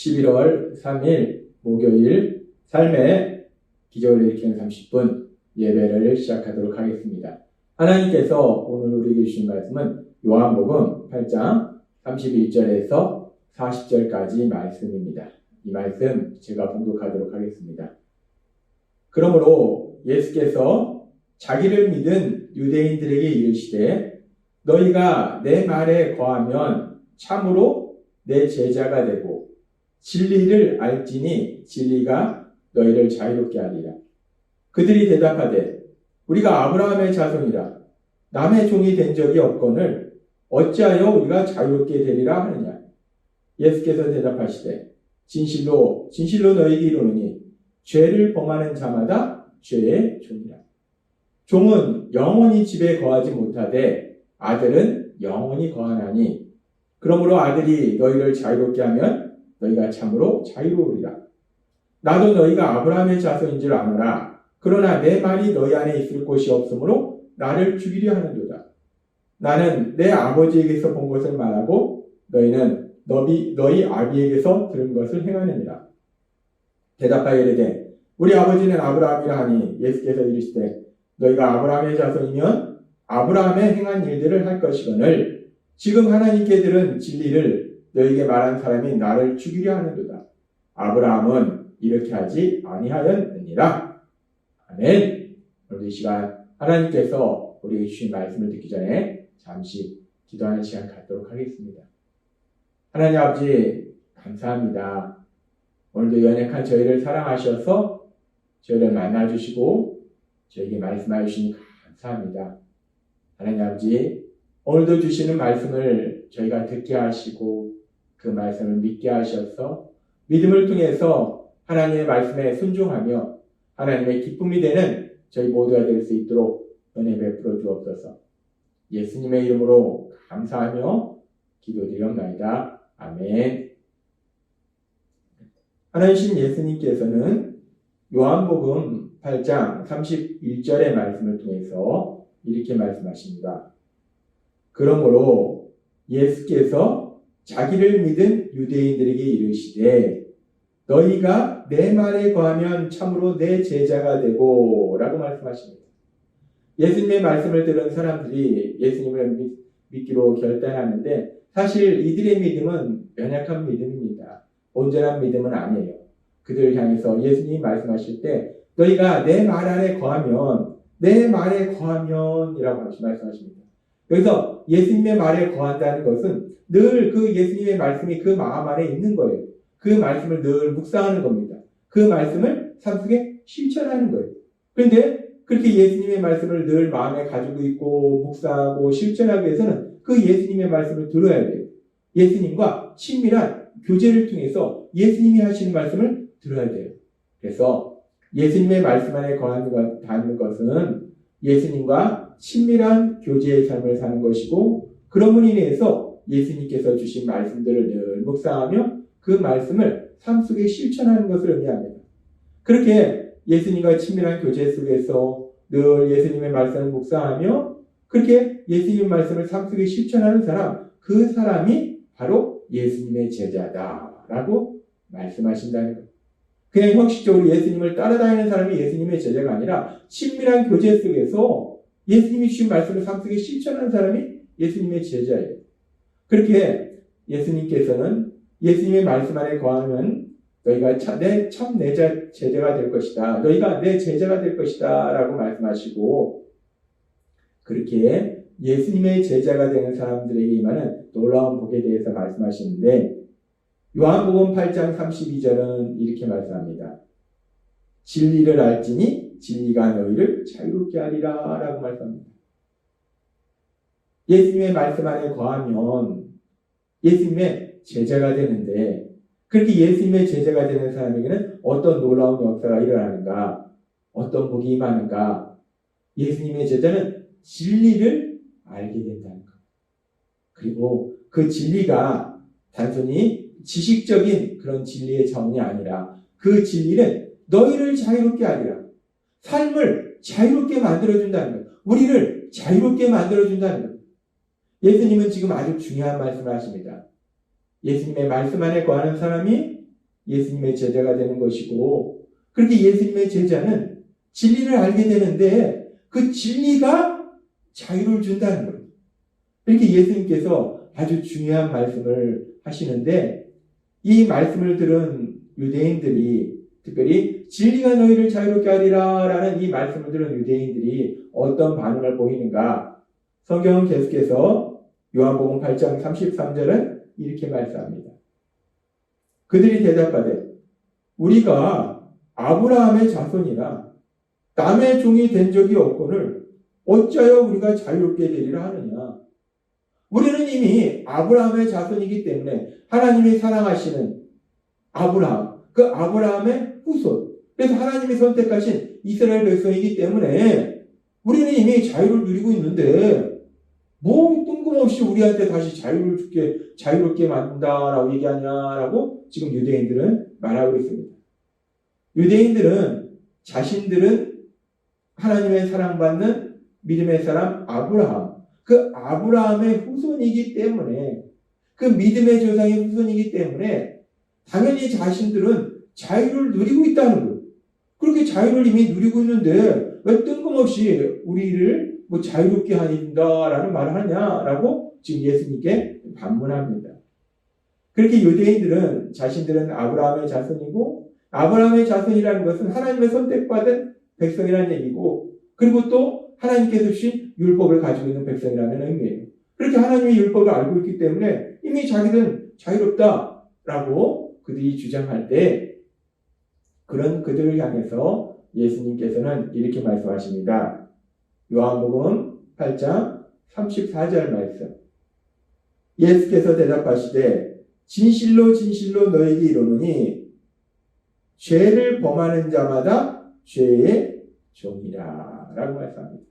11월 3일 목요일 삶의 기적을 일으키는 30분 예배를 시작하도록 하겠습니다. 하나님께서 오늘 우리에게 주신 말씀은 요한복음 8장 31절에서 40절까지 말씀입니다. 이 말씀 제가 봉독하도록 하겠습니다. 그러므로 예수께서 자기를 믿은 유대인들에게 이르시되 너희가 내 말에 거하면 참으로 내 제자가 되고 진리를 알지니 진리가 너희를 자유롭게 하리라. 그들이 대답하되 우리가 아브라함의 자손이라 남의 종이 된 적이 없거늘 어찌하여 우리가 자유롭게 되리라 하느냐. 예수께서 대답하시되 진실로 진실로 너희에게 이르노니 죄를 범하는 자마다 죄의 종이라. 종은 영원히 집에 거하지 못하되 아들은 영원히 거하나니 그러므로 아들이 너희를 자유롭게 하면 너희가 참으로 자유로우리라. 나도 너희가 아브라함의 자손인 줄 아노라. 그러나 내 말이 너희 안에 있을 곳이 없으므로 나를 죽이려 하는도다. 나는 내 아버지에게서 본 것을 말하고 너희는 너희 아비에게서 들은 것을 행하느니라. 대답하여 이르되 우리 아버지는 아브라함이라 하니 예수께서 이르시되 너희가 아브라함의 자손이면 아브라함의 행한 일들을 할 것이거늘 지금 하나님께 들은 진리를 너희에게 말한 사람이 나를 죽이려 하는도다. 아브라함은 이렇게 하지 아니하였느니라. 아멘. 오늘 이 시간 하나님께서 우리에게 주신 말씀을 듣기 전에 잠시 기도하는 시간 갖도록 하겠습니다. 하나님 아버지 감사합니다. 오늘도 연약한 저희를 사랑하셔서 저희를 만나주시고 저에게 말씀하여 주시니 감사합니다. 하나님 아버지 오늘도 주시는 말씀을 저희가 듣게 하시고 그 말씀을 믿게 하셔서 믿음을 통해서 하나님의 말씀에 순종하며 하나님의 기쁨이 되는 저희 모두가 될 수 있도록 은혜 베풀어 주옵소서. 예수님의 이름으로 감사하며 기도드리옵나이다. 아멘. 하나님 예수님께서는 요한복음 8장 31절의 말씀을 통해서 이렇게 말씀하십니다. 그러므로 예수께서 자기를 믿은 유대인들에게 이르시되 너희가 내 말에 거하면 참으로 내 제자가 되고 라고 말씀하십니다. 예수님의 말씀을 들은 사람들이 예수님을 믿기로 결단하는데 사실 이들의 믿음은 연약한 믿음입니다. 온전한 믿음은 아니에요. 그들을 향해서 예수님이 말씀하실 때 너희가 내 말 안에 거하면 내 말에 거하면 이라고 말씀하십니다. 여기서 예수님의 말에 거한다는 것은 늘 그 예수님의 말씀이 그 마음 안에 있는 거예요. 그 말씀을 늘 묵상하는 겁니다. 그 말씀을 삶 속에 실천하는 거예요. 그런데 그렇게 예수님의 말씀을 늘 마음에 가지고 있고 묵상하고 실천하기 위해서는 그 예수님의 말씀을 들어야 돼요. 예수님과 친밀한 교제를 통해서 예수님이 하시는 말씀을 들어야 돼요. 그래서 예수님의 말씀 안에 거하는 것은 예수님과 친밀한 교제의 삶을 사는 것이고 그런 인해서 예수님께서 주신 말씀들을 늘 묵상하며 그 말씀을 삶 속에 실천하는 것을 의미합니다. 그렇게 예수님과 친밀한 교제 속에서 늘 예수님의 말씀을 묵상하며 그렇게 예수님의 말씀을 삶 속에 실천하는 사람, 그 사람이 바로 예수님의 제자다라고 말씀하신다는 것. 그냥 형식적으로 예수님을 따라다니는 사람이 예수님의 제자가 아니라 친밀한 교제 속에서 예수님이 주신 말씀을 삶 속에 실천하는 사람이 예수님의 제자예요. 그렇게 예수님께서는 예수님의 말씀 안에 거하면 너희가 내 제자가 될 것이다. 너희가 내 제자가 될 것이다. 라고 말씀하시고 그렇게 예수님의 제자가 되는 사람들에게 임하는 놀라운 복에 대해서 말씀하시는데 요한복음 8장 32절은 이렇게 말씀합니다. 진리를 알지니 진리가 너희를 자유롭게 하리라 라고 말씀합니다. 예수님의 말씀 안에 거하면 예수님의 제자가 되는데 그렇게 예수님의 제자가 되는 사람에게는 어떤 놀라운 역사가 일어나는가, 어떤 복이 임하는가. 예수님의 제자는 진리를 알게 된다는 것. 그리고 그 진리가 단순히 지식적인 그런 진리의 자원이 아니라 그 진리는 너희를 자유롭게 하리라. 삶을 자유롭게 만들어준다는 것. 우리를 자유롭게 만들어준다는 것. 예수님은 지금 아주 중요한 말씀을 하십니다. 예수님의 말씀 안에 거하는 사람이 예수님의 제자가 되는 것이고, 그렇게 예수님의 제자는 진리를 알게 되는데 그 진리가 자유를 준다는 거예요. 이렇게 예수님께서 아주 중요한 말씀을 하시는데, 이 말씀을 들은 유대인들이, 특별히 진리가 너희를 자유롭게 하리라 라는 이 말씀을 들은 유대인들이 어떤 반응을 보이는가? 성경은 계속해서 요한복음 8장 33절은 이렇게 말씀합니다. 그들이 대답하되 우리가 아브라함의 자손이라 남의 종이 된 적이 없거늘 어찌하여 우리가 자유롭게 되리라 하느냐. 우리는 이미 아브라함의 자손이기 때문에 하나님이 사랑하시는 아브라함, 그 아브라함의 후손, 그래서 하나님이 선택하신 이스라엘 백성이기 때문에 우리는 이미 자유를 누리고 있는데 뭐 뜬금없이 우리한테 다시 자유롭게 만든다라고 얘기하냐라고 지금 유대인들은 말하고 있습니다. 유대인들은 자신들은 하나님의 사랑받는 믿음의 사람 아브라함, 그 아브라함의 후손이기 때문에, 그 믿음의 조상의 후손이기 때문에 당연히 자신들은 자유를 누리고 있다는 거예요. 그렇게 자유를 이미 누리고 있는데 왜 뜬금없이 우리를 뭐 자유롭게 하는다라는 말을 하냐라고 지금 예수님께 반문합니다. 그렇게 유대인들은 자신들은 아브라함의 자손이고, 아브라함의 자손이라는 것은 하나님의 선택받은 백성이라는 얘기고, 그리고 또 하나님께서 주신 율법을 가지고 있는 백성이라는 의미예요. 그렇게 하나님의 율법을 알고 있기 때문에 이미 자기들은 자유롭다라고 그들이 주장할 때, 그런 그들을 향해서 예수님께서는 이렇게 말씀하십니다. 요한복음 8장 34절 말씀. 예수께서 대답하시되 진실로 진실로 너에게 이르노니 죄를 범하는 자마다 죄의 종이라 라고 말씀합니다.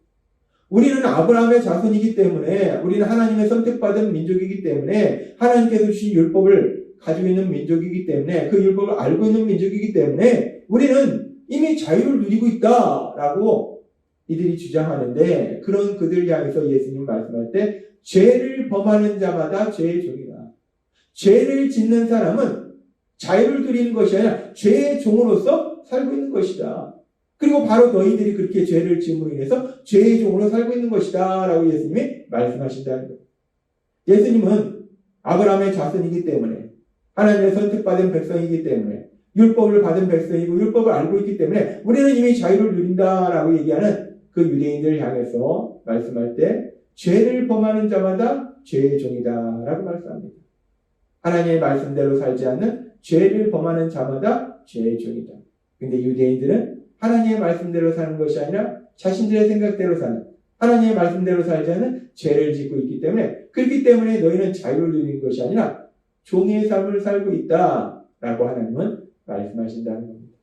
우리는 아브라함의 자손이기 때문에, 우리는 하나님의 선택받은 민족이기 때문에, 하나님께서 주신 율법을 가지고 있는 민족이기 때문에, 그 율법을 알고 있는 민족이기 때문에 우리는 이미 자유를 누리고 있다라고 이들이 주장하는데, 그런 그들 향해서 예수님 말씀할 때 죄를 범하는 자마다 죄의 종이라. 죄를 짓는 사람은 자유를 누리는 것이 아니라 죄의 종으로서 살고 있는 것이다. 그리고 바로 너희들이 그렇게 죄를 지음으로 인해서 죄의 종으로 살고 있는 것이다 라고 예수님이 말씀하신다는 거예요. 예수님은 아브라함의 자손이기 때문에, 하나님의 선택받은 백성이기 때문에, 율법을 받은 백성이고 율법을 알고 있기 때문에 우리는 이미 자유를 누린다라고 얘기하는 그 유대인들을 향해서 말씀할 때 죄를 범하는 자마다 죄의 종이다라고 말씀합니다. 하나님의 말씀대로 살지 않는 죄를 범하는 자마다 죄의 종이다. 근데 유대인들은 하나님의 말씀대로 사는 것이 아니라 자신들의 생각대로 사는, 하나님의 말씀대로 살지 않는 죄를 짓고 있기 때문에, 그렇기 때문에 너희는 자유를 누리는 것이 아니라 종의 삶을 살고 있다라고 하나님은 말씀하신다는 겁니다.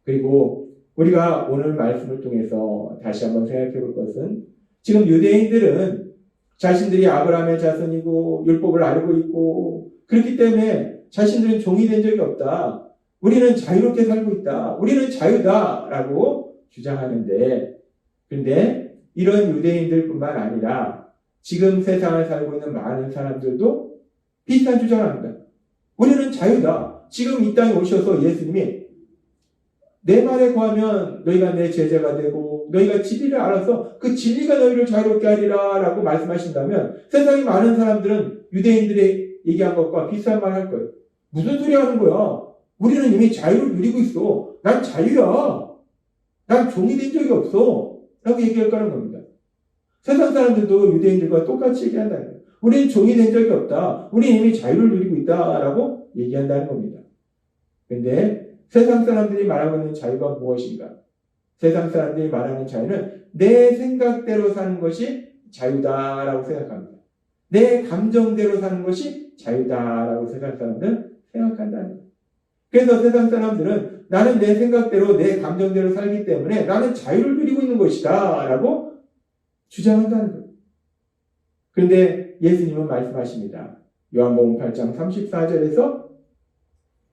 그리고 우리가 오늘 말씀을 통해서 다시 한번 생각해 볼 것은, 지금 유대인들은 자신들이 아브라함의 자손이고 율법을 알고 있고 그렇기 때문에 자신들은 종이 된 적이 없다. 우리는 자유롭게 살고 있다. 우리는 자유다라고 주장하는데, 그런데 이런 유대인들뿐만 아니라 지금 세상을 살고 있는 많은 사람들도 비슷한 주장을 합니다. 우리는 자유다. 지금 이 땅에 오셔서 예수님이 내 말에 거하면 너희가 내 제자가 되고 너희가 진리를 알아서 그 진리가 너희를 자유롭게 하리라 라고 말씀하신다면, 세상에 많은 사람들은 유대인들의 얘기한 것과 비슷한 말 할 거예요. 무슨 소리 하는 거야? 우리는 이미 자유를 누리고 있어. 난 자유야. 난 종이 된 적이 없어. 라고 얘기할 거라는 겁니다. 세상 사람들도 유대인들과 똑같이 얘기한다는 거예요. 우리는 종이 된 적이 없다. 우리는 이미 자유를 누리고 있다라고 얘기한다는 겁니다. 그런데 세상 사람들이 말하고 있는 자유가 무엇인가? 세상 사람들이 말하는 자유는 내 생각대로 사는 것이 자유다라고 생각합니다. 내 감정대로 사는 것이 자유다라고 세상 사람들은 생각한다는 거예요. 그래서 세상 사람들은 나는 내 생각대로 내 감정대로 살기 때문에 나는 자유를 누리고 있는 것이다 라고 주장한다는 거예요. 그런데 예수님은 말씀하십니다. 요한복음 8장 34절에서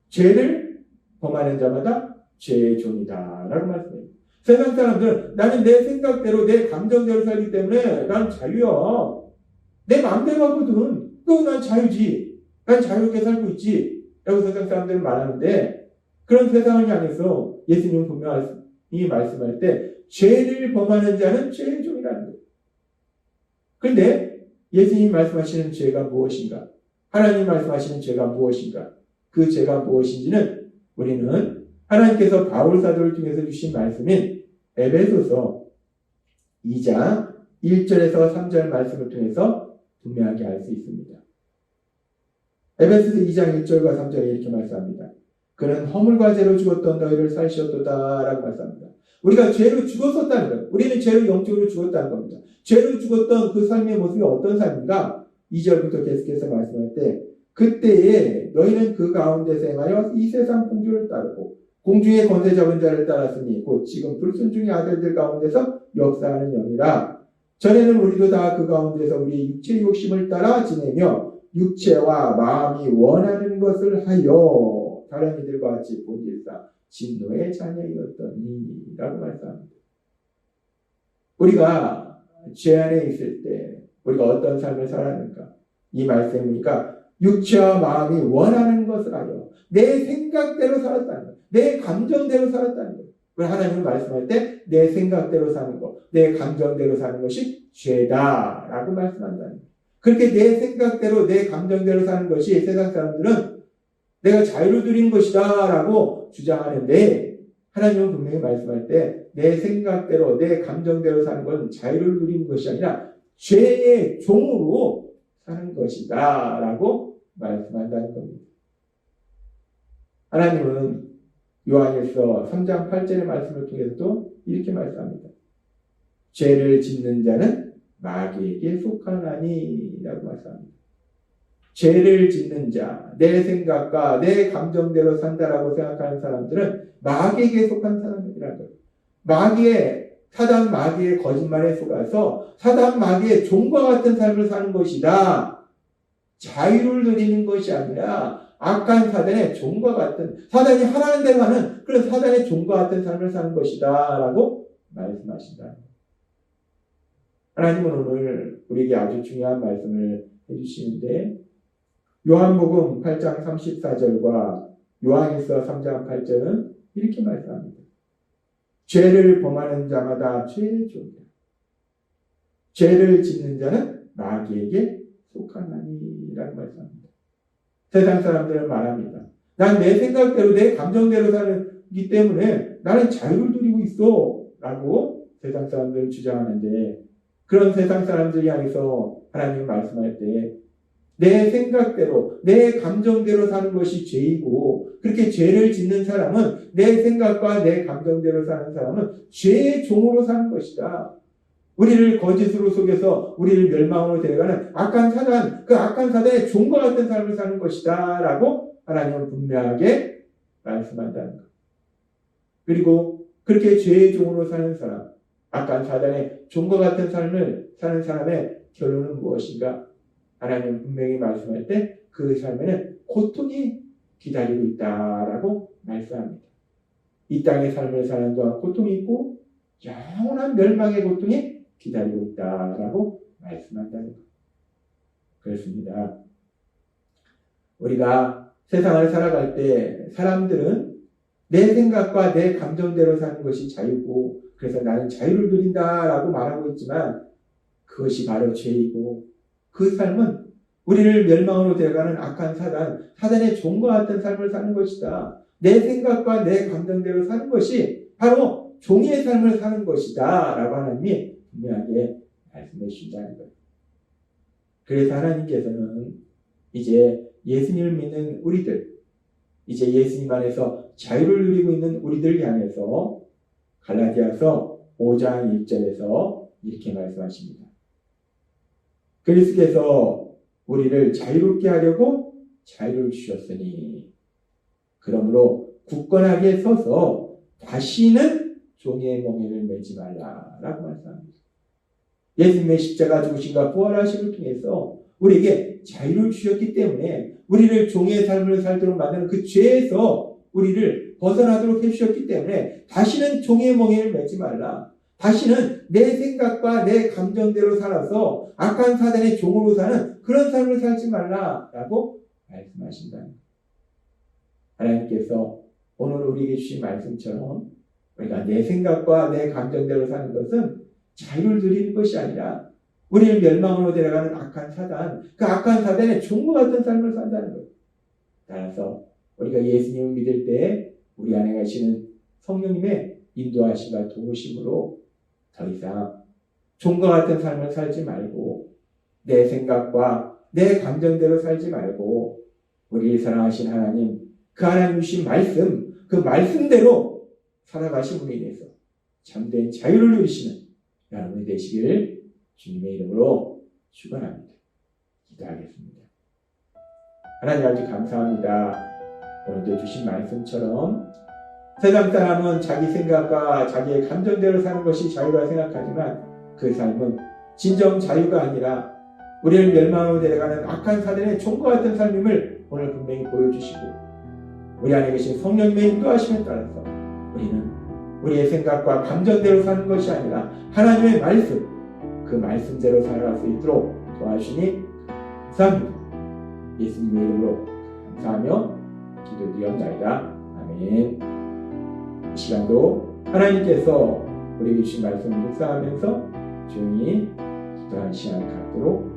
죄를 범하는 자마다 죄의 종이다 라고 말씀해요. 세상 사람들은 나는 내 생각대로 내 감정대로 살기 때문에 난 자유야. 내 마음대로 하거든. 그럼 난 자유지. 난 자유롭게 살고 있지. 라고 세상 사람들은 말하는데, 그런 세상을 향해서 예수님은 분명히 말씀할 때 죄를 범하는 자는 죄의 종이라는 거예요. 그런데 예수님이 말씀하시는 죄가 무엇인가? 하나님 말씀하시는 죄가 무엇인가? 그 죄가 무엇인지는 우리는 하나님께서 바울 사도를 통해서 주신 말씀인 에베소서 2장 1절에서 3절 말씀을 통해서 분명하게 알 수 있습니다. 에베소서 2장 1절과 3절에 이렇게 말씀합니다. 그는 허물과 죄로 죽었던 너희를 살리셨도다 라고 말씀합니다. 우리가 죄로 죽었었다는 거예요. 우리는 죄로 영적으로 죽었다는 겁니다. 죄로 죽었던 그 삶의 모습이 어떤 삶인가? 2절부터 계속해서 말씀할 때 그때에 너희는 그 가운데서 행하여 이 세상 풍조를 따르고 공중의 권세 잡은 자를 따랐으니 곧 지금 불순종의 아들들 가운데서 역사하는 영이라. 전에는 우리도 다 그 가운데서 우리의 육체 욕심을 따라 지내며 육체와 마음이 원하는 것을 하여 다른 이들과 같이 본질상 진노의 자녀이었더니 라고 말씀합니다. 우리가 죄 안에 있을 때 우리가 어떤 삶을 살았는가? 이 말씀에 보니까 육체와 마음이 원하는 것을 하여 내 생각대로 살았다는 거예요. 내 감정대로 살았다는 거예요. 하나님은 말씀할 때 내 생각대로 사는 것, 내 감정대로 사는 것이 죄다라고 말씀한다는 거예요. 그렇게 내 생각대로 내 감정대로 사는 것이 세상 사람들은 내가 자유를 누린 것이다 라고 주장하는데 하나님은 분명히 말씀할 때 내 생각대로 내 감정대로 사는 건 자유를 누리는 것이 아니라 죄의 종으로 사는 것이다 라고 말씀한다는 겁니다. 하나님은 요한일서 3장 8절의 말씀을 통해서도 이렇게 말씀합니다. 죄를 짓는 자는 마귀에게 속하나니 라고 말씀합니다. 죄를 짓는 자, 내 생각과 내 감정대로 산다라고 생각하는 사람들은 마귀에게 속한 사람이라는 거예요. 사단 마귀의 거짓말에 속아서 사단 마귀의 종과 같은 삶을 사는 것이다. 자유를 누리는 것이 아니라 악한 사단의 종과 같은, 사단이 하라는 대로 하는 그런 사단의 종과 같은 삶을 사는 것이다 라고 말씀하신다. 하나님은 오늘 우리에게 아주 중요한 말씀을 해주시는데 요한복음 8장 34절과 요한일서 3장 8절은 이렇게 말씀합니다. 죄를 범하는 자마다 죄의 종이다. 죄를 짓는 자는 마귀에게 속하나니 라고 말씀합니다. 세상 사람들은 말합니다. 난 내 생각대로 내 감정대로 살기 때문에 나는 자유를 누리고 있어 라고 세상 사람들은 주장하는데 그런 세상 사람들 향해서 하나님이 말씀할 때 내 생각대로 내 감정대로 사는 것이 죄이고 그렇게 죄를 짓는 사람은 내 생각과 내 감정대로 사는 사람은 죄의 종으로 사는 것이다. 우리를 거짓으로 속여서 우리를 멸망으로 데려가는 악한 사단, 그 악한 사단의 종과 같은 삶을 사는 것이다 라고 하나님은 분명하게 말씀한다는 것. 그리고 그렇게 죄의 종으로 사는 사람, 악한 사단의 종과 같은 삶을 사는 사람의 결론은 무엇인가? 하나님은 분명히 말씀할 때 그 삶에는 고통이 기다리고 있다라고 말씀합니다. 이 땅의 삶을 사는 동안 고통이 있고 영원한 멸망의 고통이 기다리고 있다라고 말씀한다는 것. 그렇습니다. 우리가 세상을 살아갈 때 사람들은 내 생각과 내 감정대로 사는 것이 자유고 그래서 나는 자유를 누린다라고 말하고 있지만 그것이 바로 죄이고 그 삶은 우리를 멸망으로 데려가는 악한 사단의 종과 같은 삶을 사는 것이다. 내 생각과 내 감정대로 사는 것이 바로 종의 삶을 사는 것이다 라고 하나님이 분명하게 말씀해 주신다는 거예요. 그래서 하나님께서는 이제 예수님을 믿는 우리들, 이제 예수님 안에서 자유를 누리고 있는 우리들 향해서 갈라디아서 5장 1절에서 이렇게 말씀하십니다. 그리스도께서 우리를 자유롭게 하려고 자유를 주셨으니 그러므로 굳건하게 서서 다시는 종의 멍에를 매지 말라라고 말씀합니다. 예수님의 십자가 죽으심과 부활하심을 통해서 우리에게 자유를 주셨기 때문에 우리를 종의 삶을 살도록 만드는 그 죄에서 우리를 벗어나도록 해주셨기 때문에 다시는 종의 멍에를 매지 말라. 다시는 내 생각과 내 감정대로 살아서 악한 사단의 종으로 사는 그런 삶을 살지 말라라고 말씀하신다는 거예요. 하나님께서 오늘 우리에게 주신 말씀처럼 우리가 내 생각과 내 감정대로 사는 것은 자유를 누리는 것이 아니라 우리를 멸망으로 데려가는 악한 사단, 그 악한 사단의 종과 같은 삶을 산다는 것. 따라서 우리가 예수님을 믿을 때 우리 안에 계시는 성령님의 인도하심과 도우심으로 더 이상 종과 같은 삶을 살지 말고 내 생각과 내 감정대로 살지 말고 우리를 사랑하신 하나님, 그 하나님 주신 말씀, 그 말씀대로 살아가심으로 인해서 참된 자유를 누리시는 여러분이 되시길 주님의 이름으로 축원합니다. 기도하겠습니다. 하나님 아버지 감사합니다. 오늘도 주신 말씀처럼 세상 사람은 자기 생각과 자기의 감정대로 사는 것이 자유라 생각하지만 그 삶은 진정 자유가 아니라 우리를 멸망으로 데려가는 악한 사단의 종과 같은 삶임을 오늘 분명히 보여주시고 우리 안에 계신 성령님의 인도하심에 따라서 우리는 우리의 생각과 감정대로 사는 것이 아니라 하나님의 말씀, 그 말씀대로 살아갈 수 있도록 도와주시니 감사합니다. 예수님의 이름으로 감사하며 기도드리옵나이다. 아멘. 이 시간도 하나님께서 우리에게 주신 말씀을 묵상하면서 조용히 기도하는 시간을 갖도록